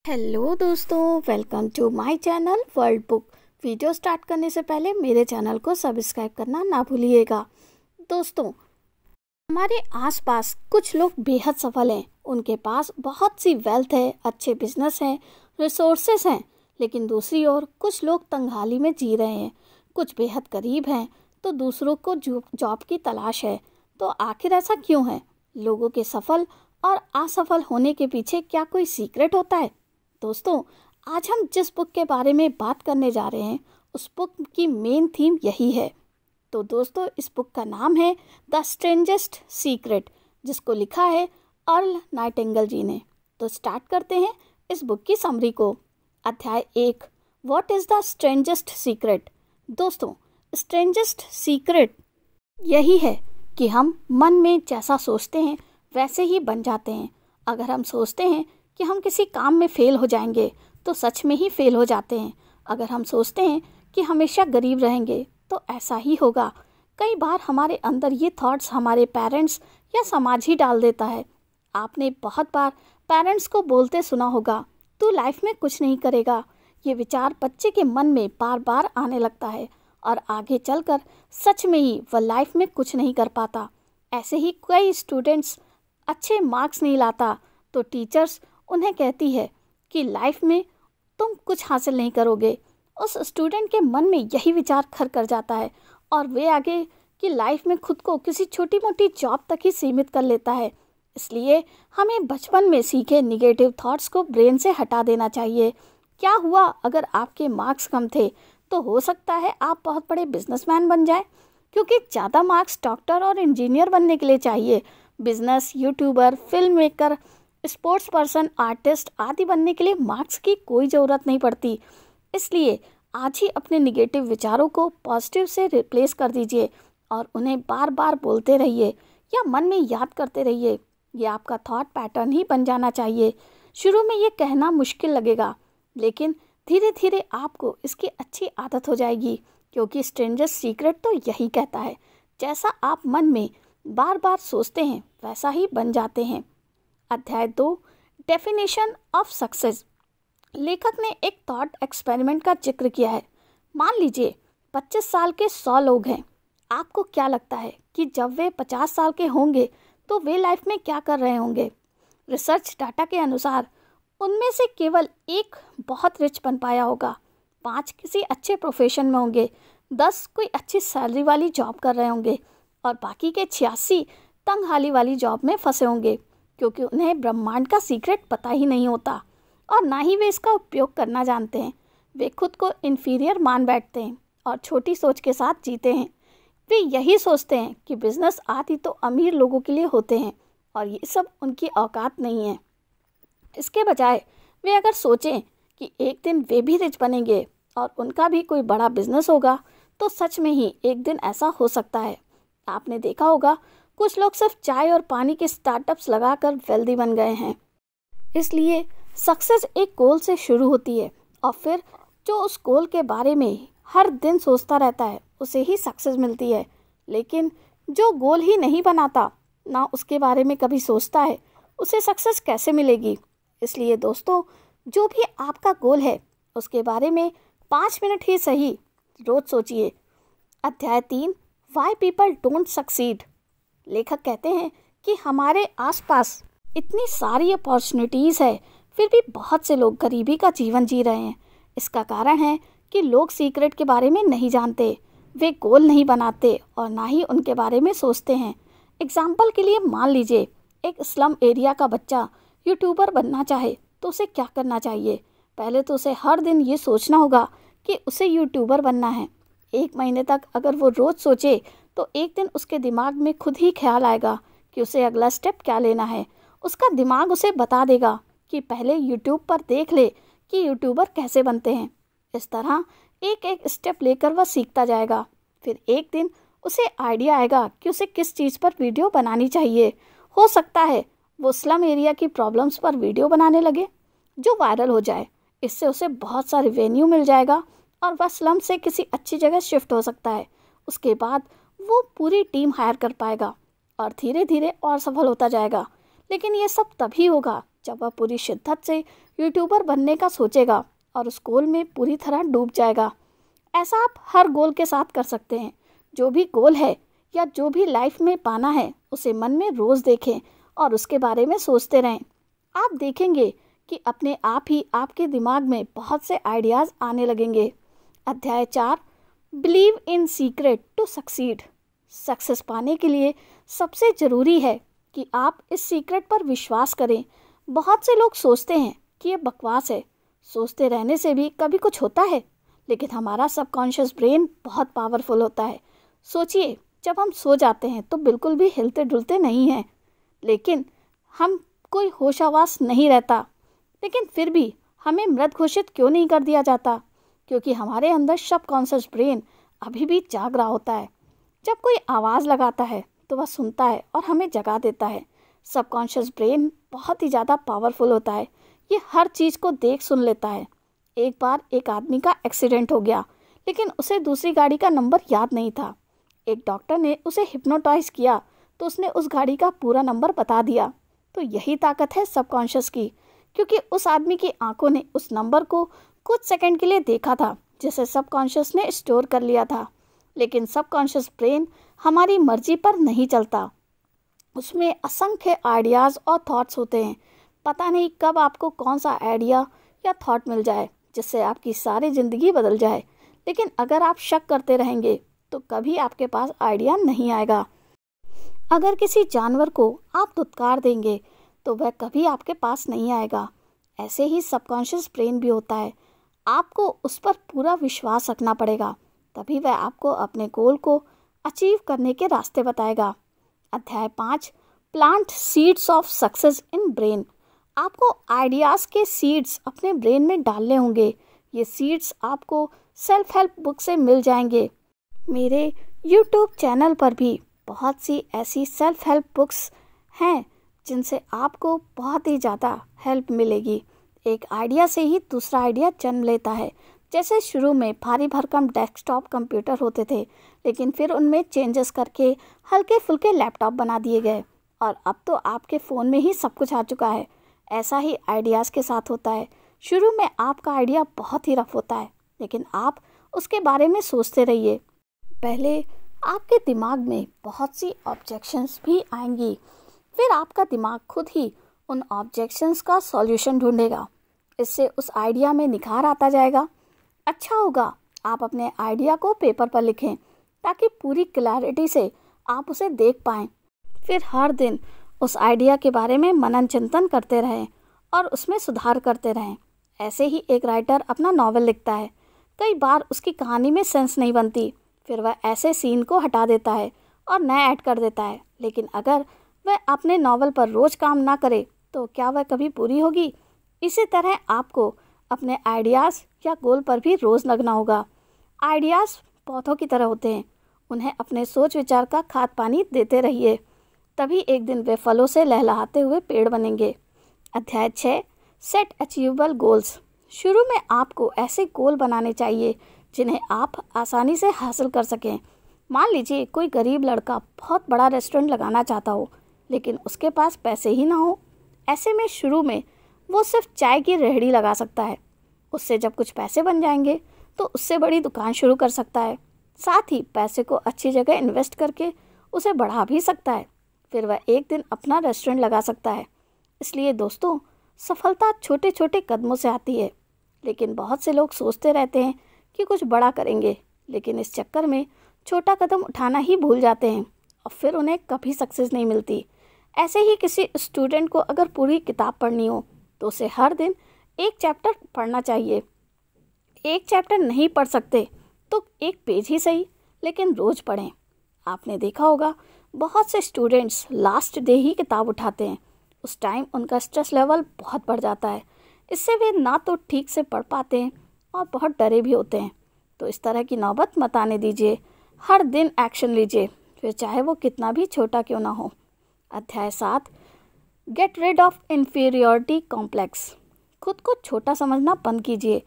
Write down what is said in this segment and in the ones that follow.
Hello दोस्तों, welcome to my channel world book. Video start करने से पहले मेरे चैनल को सब्सक्राइब करना ना भूलिएगा। दोस्तों, हमारे आसपास कुछ लोग बेहद सफल हैं। उनके पास बहुत सी वेल्थ है, अच्छे बिजनेस हैं, रिसोर्सेस हैं। लेकिन दूसरी ओर कुछ लोग तंगहाली में जी रहे हैं। कुछ बेहद गरीब हैं तो दूसरों को जॉब की तलाश है। तो आखिर ऐसा क्यों है? लोगों के सफल और असफल होने के पीछे क्या कोई सीक्रेट होता है? दोस्तों, आज हम जिस बुक के बारे में बात करने जा रहे हैं उस बुक की मेन थीम यही है। तो दोस्तों, इस बुक का नाम है द स्ट्रेंजेस्ट सीक्रेट, जिसको लिखा है अर्ल नाइटिंगेल जी ने। तो स्टार्ट करते हैं इस बुक की समरी को। अध्याय 1, what is the strangest secret. दोस्तों, स्ट्रेंजेस्ट सीक्रेट यही है कि हम मन में जैसा सोचते हैं वैसे ही बन जाते हैं। अगर हम सोचते हैं कि हम किसी काम में फेल हो जाएंगे तो सच में ही फेल हो जाते हैं। अगर हम सोचते हैं कि हमेशा गरीब रहेंगे तो ऐसा ही होगा। कई बार हमारे अंदर ये थॉट्स हमारे पेरेंट्स या समाज ही डाल देता है। आपने बहुत बार पेरेंट्स को बोलते सुना होगा, तू लाइफ में कुछ नहीं करेगा। ये विचार बच्चे के मन में बार बार आने लगता है और आगे चलकर सच में ही वह लाइफ में कुछ नहीं कर पाता। ऐसे ही कई स्टूडेंट्स अच्छे मार्क्स नहीं लाता तो टीचर्स उन्हें कहती है कि लाइफ में तुम कुछ हासिल नहीं करोगे। उस स्टूडेंट के मन में यही विचार घर कर जाता है और वे आगे की लाइफ में खुद को किसी छोटी मोटी जॉब तक ही सीमित कर लेता है। इसलिए हमें बचपन में सीखे निगेटिव थॉट्स को ब्रेन से हटा देना चाहिए। क्या हुआ अगर आपके मार्क्स कम थे तो हो सकता है आप बहुत बड़े बिजनेसमैन बन जाए, क्योंकि ज़्यादा मार्क्स डॉक्टर और इंजीनियर बनने के लिए चाहिए। Business, YouTuber, film maker, sports person, artist आदि बनने के लिए मार्क्स की कोई ज़रूरत नहीं पड़ती। इसलिए आज ही अपने निगेटिव विचारों को पॉजिटिव से रिप्लेस कर दीजिए और उन्हें बार बार बोलते रहिए या मन में याद करते रहिए। ये आपका थॉट पैटर्न ही बन जाना चाहिए। शुरू में ये कहना मुश्किल लगेगा, लेकिन धीरे धीरे आपको इसकी अच्छी आदत हो जाएगी, क्योंकि स्ट्रेंजर्स सीक्रेट तो यही कहता है, जैसा आप मन में बार बार सोचते हैं वैसा ही बन जाते हैं। अध्याय 2, डेफिनेशन ऑफ सक्सेस। लेखक ने एक थॉट एक्सपेरिमेंट का जिक्र किया है। मान लीजिए 25 साल के 100 लोग हैं। आपको क्या लगता है कि जब वे 50 साल के होंगे तो वे लाइफ में क्या कर रहे होंगे? रिसर्च डाटा के अनुसार उनमें से केवल एक बहुत रिच बन पाया होगा, 5 किसी अच्छे प्रोफेशन में होंगे, 10 कोई अच्छी सैलरी वाली जॉब कर रहे होंगे और बाकी के 86 तंगहाली वाली जॉब में फंसे होंगे, क्योंकि उन्हें ब्रह्मांड का सीक्रेट पता ही नहीं होता और ना ही वे इसका उपयोग करना जानते हैं। वे खुद को इन्फीरियर मान बैठते हैं और छोटी सोच के साथ जीते हैं। वे यही सोचते हैं कि बिजनेस आदि तो अमीर लोगों के लिए होते हैं और ये सब उनकी औकात नहीं है। इसके बजाय वे अगर सोचें कि एक दिन वे भी रिच बनेंगे और उनका भी कोई बड़ा बिजनेस होगा, तो सच में ही एक दिन ऐसा हो सकता है। आपने देखा होगा, कुछ लोग सिर्फ चाय और पानी के स्टार्टअप्स लगाकर वेल्दी बन गए हैं। इसलिए सक्सेस एक गोल से शुरू होती है और फिर जो उस गोल के बारे में हर दिन सोचता रहता है उसे ही सक्सेस मिलती है। लेकिन जो गोल ही नहीं बनाता, ना उसके बारे में कभी सोचता है, उसे सक्सेस कैसे मिलेगी? इसलिए दोस्तों, जो भी आपका गोल है उसके बारे में 5 मिनट ही सही रोज सोचिए। अध्याय 3, व्हाई पीपल डोंट सक्सीड। लेखक कहते हैं कि हमारे आसपास इतनी सारी अपॉर्चुनिटीज़ है, फिर भी बहुत से लोग गरीबी का जीवन जी रहे हैं। इसका कारण है कि लोग सीक्रेट के बारे में नहीं जानते, वे गोल नहीं बनाते और ना ही उनके बारे में सोचते हैं। एग्जाम्पल के लिए मान लीजिए एक स्लम एरिया का बच्चा यूट्यूबर बनना चाहे तो उसे क्या करना चाहिए? पहले तो उसे हर दिन ये सोचना होगा कि उसे यूट्यूबर बनना है। 1 महीने तक अगर वो रोज़ सोचे तो एक दिन उसके दिमाग में खुद ही ख्याल आएगा कि उसे अगला स्टेप क्या लेना है। उसका दिमाग उसे बता देगा कि पहले यूट्यूब पर देख ले कि यूट्यूबर कैसे बनते हैं। इस तरह एक एक स्टेप लेकर वह सीखता जाएगा। फिर एक दिन उसे आइडिया आएगा कि उसे किस चीज़ पर वीडियो बनानी चाहिए। हो सकता है वो स्लम एरिया की प्रॉब्लम्स पर वीडियो बनाने लगे जो वायरल हो जाए। इससे उसे बहुत सा रेवेन्यू मिल जाएगा और वह स्लम से किसी अच्छी जगह शिफ्ट हो सकता है। उसके बाद वो पूरी टीम हायर कर पाएगा और धीरे धीरे और सफल होता जाएगा। लेकिन ये सब तभी होगा जब वह पूरी शिद्दत से यूट्यूबर बनने का सोचेगा और उस गोल में पूरी तरह डूब जाएगा। ऐसा आप हर गोल के साथ कर सकते हैं। जो भी गोल है या जो भी लाइफ में पाना है उसे मन में रोज़ देखें और उसके बारे में सोचते रहें। आप देखेंगे कि अपने आप ही आपके दिमाग में बहुत से आइडियाज़ आने लगेंगे। अध्याय 4, believe in secret to succeed. Success पाने के लिए सबसे ज़रूरी है कि आप इस सीक्रेट पर विश्वास करें। बहुत से लोग सोचते हैं कि ये बकवास है, सोचते रहने से भी कभी कुछ होता है, लेकिन हमारा सबकॉन्शियस ब्रेन बहुत पावरफुल होता है। सोचिए, जब हम सो जाते हैं तो बिल्कुल भी हिलते डुलते नहीं हैं, लेकिन हम कोई होशावास नहीं रहता, लेकिन फिर भी हमें मृत घोषित क्यों नहीं कर दिया जाता? क्योंकि हमारे अंदर सबकॉन्शियस ब्रेन अभी भी जाग रहा होता है। जब कोई आवाज़ लगाता है तो वह सुनता है और हमें जगा देता है। सबकॉन्शियस ब्रेन बहुत ही ज़्यादा पावरफुल होता है। ये हर चीज़ को देख सुन लेता है। एक बार एक आदमी का एक्सीडेंट हो गया, लेकिन उसे दूसरी गाड़ी का नंबर याद नहीं था। एक डॉक्टर ने उसे हिप्नोटाइज किया तो उसने उस गाड़ी का पूरा नंबर बता दिया। तो यही ताकत है सबकॉन्शियस की, क्योंकि उस आदमी की आंखों ने उस नंबर को कुछ सेकंड के लिए देखा था, जिसे सबकॉन्शियस ने स्टोर कर लिया था। लेकिन सबकॉन्शियस ब्रेन हमारी मर्जी पर नहीं चलता। उसमें असंख्य आइडियाज़ और थॉट्स होते हैं। पता नहीं कब आपको कौन सा आइडिया या थॉट मिल जाए जिससे आपकी सारी ज़िंदगी बदल जाए। लेकिन अगर आप शक करते रहेंगे तो कभी आपके पास आइडिया नहीं आएगा। अगर किसी जानवर को आप धुतकार देंगे तो वह कभी आपके पास नहीं आएगा। ऐसे ही सबकॉन्शियस ब्रेन भी होता है। आपको उस पर पूरा विश्वास रखना पड़ेगा, तभी वह आपको अपने गोल को अचीव करने के रास्ते बताएगा। अध्याय 5, plant seeds of success in brain. आपको आइडियाज़ के सीड्स अपने ब्रेन में डालने होंगे। ये सीड्स आपको सेल्फ हेल्प बुक से मिल जाएंगे। मेरे यूट्यूब चैनल पर भी बहुत सी ऐसी सेल्फ हेल्प बुक्स हैं जिनसे आपको बहुत ही ज़्यादा हेल्प मिलेगी। एक आइडिया से ही दूसरा आइडिया जन्म लेता है। जैसे शुरू में भारी भरकम डेस्कटॉप कंप्यूटर होते थे, लेकिन फिर उनमें चेंजेस करके हल्के फुल्के लैपटॉप बना दिए गए और अब तो आपके फ़ोन में ही सब कुछ आ चुका है। ऐसा ही आइडियाज़ के साथ होता है। शुरू में आपका आइडिया बहुत ही रफ होता है, लेकिन आप उसके बारे में सोचते रहिए। पहले आपके दिमाग में बहुत सी ऑब्जेक्शंस भी आएंगी, फिर आपका दिमाग खुद ही उन ऑब्जेक्शंस का सॉल्यूशन ढूंढेगा। इससे उस आइडिया में निखार आता जाएगा। अच्छा होगा आप अपने आइडिया को पेपर पर लिखें ताकि पूरी क्लैरिटी से आप उसे देख पाएँ। फिर हर दिन उस आइडिया के बारे में मनन चिंतन करते रहें और उसमें सुधार करते रहें। ऐसे ही एक राइटर अपना नॉवेल लिखता है। कई बार उसकी कहानी में सेंस नहीं बनती, फिर वह ऐसे सीन को हटा देता है और नया ऐड कर देता है। लेकिन अगर वह अपने नॉवेल पर रोज़ काम ना करे तो क्या वह कभी पूरी होगी? इसी तरह आपको अपने आइडियाज़ या गोल पर भी रोज़ लगना होगा। आइडियाज़ पौधों की तरह होते हैं, उन्हें अपने सोच विचार का खाद पानी देते रहिए, तभी एक दिन वे फलों से लहलहाते हुए पेड़ बनेंगे। अध्याय 6, सेट अचीवेबल गोल्स। शुरू में आपको ऐसे गोल बनाने चाहिए जिन्हें आप आसानी से हासिल कर सकें। मान लीजिए कोई गरीब लड़का बहुत बड़ा रेस्टोरेंट लगाना चाहता हो, लेकिन उसके पास पैसे ही ना हो। ऐसे में शुरू में वो सिर्फ चाय की रेहड़ी लगा सकता है। उससे जब कुछ पैसे बन जाएंगे तो उससे बड़ी दुकान शुरू कर सकता है। साथ ही पैसे को अच्छी जगह इन्वेस्ट करके उसे बढ़ा भी सकता है। फिर वह एक दिन अपना रेस्टोरेंट लगा सकता है। इसलिए दोस्तों, सफलता छोटे छोटे कदमों से आती है, लेकिन बहुत से लोग सोचते रहते हैं कि कुछ बड़ा करेंगे, लेकिन इस चक्कर में छोटा कदम उठाना ही भूल जाते हैं और फिर उन्हें कभी सक्सेस नहीं मिलती। ऐसे ही किसी स्टूडेंट को अगर पूरी किताब पढ़नी हो तो उसे हर दिन एक चैप्टर पढ़ना चाहिए। एक चैप्टर नहीं पढ़ सकते तो एक पेज ही सही, लेकिन रोज़ पढ़ें। आपने देखा होगा बहुत से स्टूडेंट्स लास्ट डे ही किताब उठाते हैं। उस टाइम उनका स्ट्रेस लेवल बहुत बढ़ जाता है। इससे वे ना तो ठीक से पढ़ पाते हैं और बहुत डरे भी होते हैं। तो इस तरह की नौबत मत आने दीजिए। हर दिन एक्शन लीजिए, फिर चाहे वो कितना भी छोटा क्यों ना हो। अध्याय 7, get rid of inferiority complex. खुद को छोटा समझना बंद कीजिए।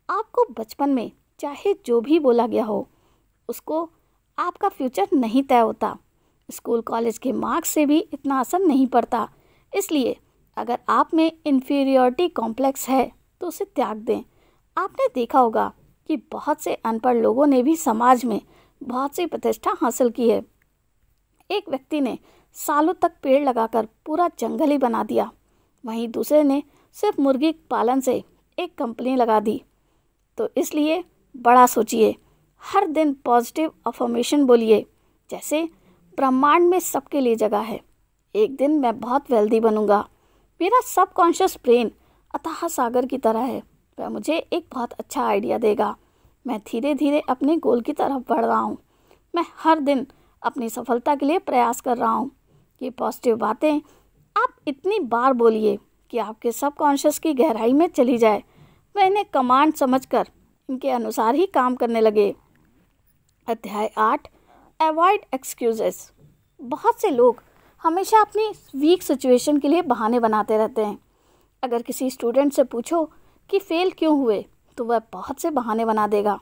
आपको बचपन में चाहे जो भी बोला गया हो, उसको आपका फ्यूचर नहीं तय होता। स्कूल कॉलेज के मार्क्स से भी इतना असर नहीं पड़ता। इसलिए अगर आप में इन्फीरियरिटी कॉम्प्लेक्स है तो उसे त्याग दें। आपने देखा होगा कि बहुत से अनपढ़ लोगों ने भी समाज में बहुत सी प्रतिष्ठा हासिल की है। एक व्यक्ति ने सालों तक पेड़ लगाकर पूरा जंगल ही बना दिया, वहीं दूसरे ने सिर्फ मुर्गी पालन से एक कंपनी लगा दी। तो इसलिए बड़ा सोचिए, हर दिन पॉजिटिव अफर्मेशन बोलिए, जैसे ब्रह्मांड में सबके लिए जगह है, एक दिन मैं बहुत वेल्दी बनूंगा, मेरा सबकॉन्शियस ब्रेन अथाह सागर की तरह है, वह मुझे एक बहुत अच्छा आइडिया देगा, मैं धीरे धीरे अपने गोल की तरफ बढ़ रहा हूँ, मैं हर दिन अपनी सफलता के लिए प्रयास कर रहा हूँ। ये पॉजिटिव बातें आप इतनी बार बोलिए कि आपके सबकॉन्शियस की गहराई में चली जाए, वह इन्हें कमांड समझकर इनके अनुसार ही काम करने लगे। अध्याय 8, अवॉइड एक्सक्यूजेस। बहुत से लोग हमेशा अपनी वीक सिचुएशन के लिए बहाने बनाते रहते हैं। अगर किसी स्टूडेंट से पूछो कि फेल क्यों हुए तो वह बहुत से बहाने बना देगा,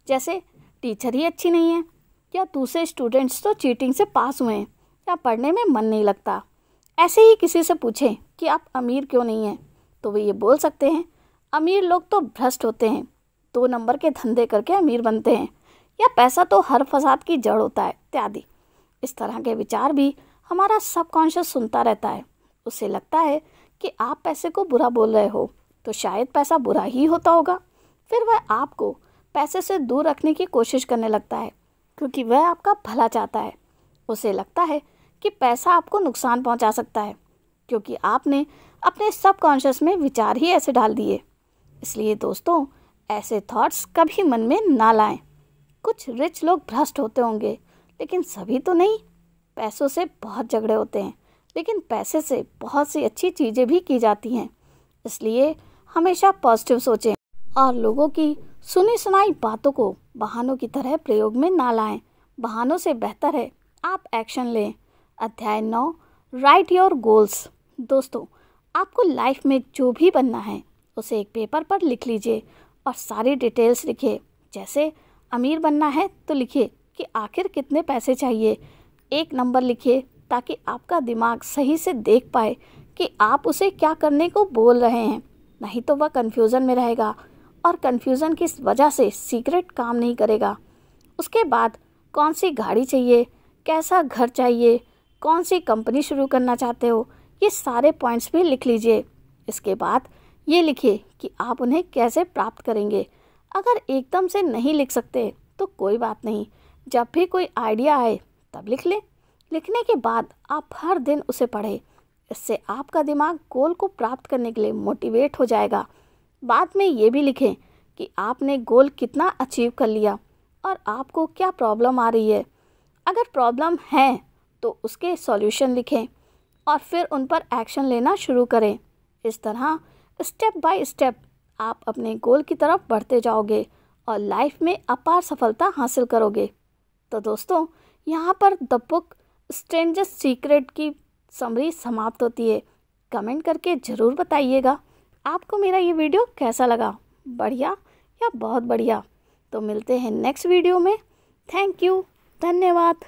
जैसे टीचर ही अच्छी नहीं है, या दूसरे स्टूडेंट्स तो चीटिंग से पास हुए हैं, या पढ़ने में मन नहीं लगता। ऐसे ही किसी से पूछें कि आप अमीर क्यों नहीं हैं तो वे ये बोल सकते हैं, अमीर लोग तो भ्रष्ट होते हैं, 2 नंबर के धंधे करके अमीर बनते हैं, या पैसा तो हर फसाद की जड़ होता है इत्यादि। इस तरह के विचार भी हमारा सबकॉन्शियस सुनता रहता है। उसे लगता है कि आप पैसे को बुरा बोल रहे हो तो शायद पैसा बुरा ही होता होगा, फिर वह आपको पैसे से दूर रखने की कोशिश करने लगता है क्योंकि वह आपका भला चाहता है। उसे लगता है कि पैसा आपको नुकसान पहुंचा सकता है क्योंकि आपने अपने सबकॉन्शियस में विचार ही ऐसे डाल दिए। इसलिए दोस्तों, ऐसे थॉट्स कभी मन में ना लाएं। कुछ रिच लोग भ्रष्ट होते होंगे लेकिन सभी तो नहीं। पैसों से बहुत झगड़े होते हैं लेकिन पैसे से बहुत सी अच्छी चीज़ें भी की जाती हैं। इसलिए हमेशा पॉजिटिव सोचें और लोगों की सुनी सुनाई बातों को बहानों की तरह प्रयोग में ना लाएं। बहानों से बेहतर है आप एक्शन लें। अध्याय 9, राइट योर गोल्स। दोस्तों, आपको लाइफ में जो भी बनना है उसे एक पेपर पर लिख लीजिए और सारी डिटेल्स लिखिए। जैसे अमीर बनना है तो लिखिए कि आखिर कितने पैसे चाहिए, एक नंबर लिखिए ताकि आपका दिमाग सही से देख पाए कि आप उसे क्या करने को बोल रहे हैं, नहीं तो वह कन्फ्यूज़न में रहेगा और कन्फ्यूज़न की वजह से सीक्रेट काम नहीं करेगा। उसके बाद कौन सी गाड़ी चाहिए, कैसा घर चाहिए, कौन सी कंपनी शुरू करना चाहते हो, ये सारे पॉइंट्स भी लिख लीजिए। इसके बाद ये लिखिए कि आप उन्हें कैसे प्राप्त करेंगे। अगर एकदम से नहीं लिख सकते तो कोई बात नहीं, जब भी कोई आइडिया आए तब लिख लें। लिखने के बाद आप हर दिन उसे पढ़ें। इससे आपका दिमाग गोल को प्राप्त करने के लिए मोटिवेट हो जाएगा। बाद में ये भी लिखें कि आपने गोल कितना अचीव कर लिया और आपको क्या प्रॉब्लम आ रही है। अगर प्रॉब्लम है तो उसके सॉल्यूशन लिखें और फिर उन पर एक्शन लेना शुरू करें। इस तरह स्टेप बाय स्टेप आप अपने गोल की तरफ बढ़ते जाओगे और लाइफ में अपार सफलता हासिल करोगे। तो दोस्तों, यहाँ पर द बुक स्ट्रेंजेस्ट सीक्रेट की समरी समाप्त होती है। कमेंट करके ज़रूर बताइएगा आपको मेरा ये वीडियो कैसा लगा, बढ़िया या बहुत बढ़िया। तो मिलते हैं नेक्स्ट वीडियो में। थैंक यू, धन्यवाद।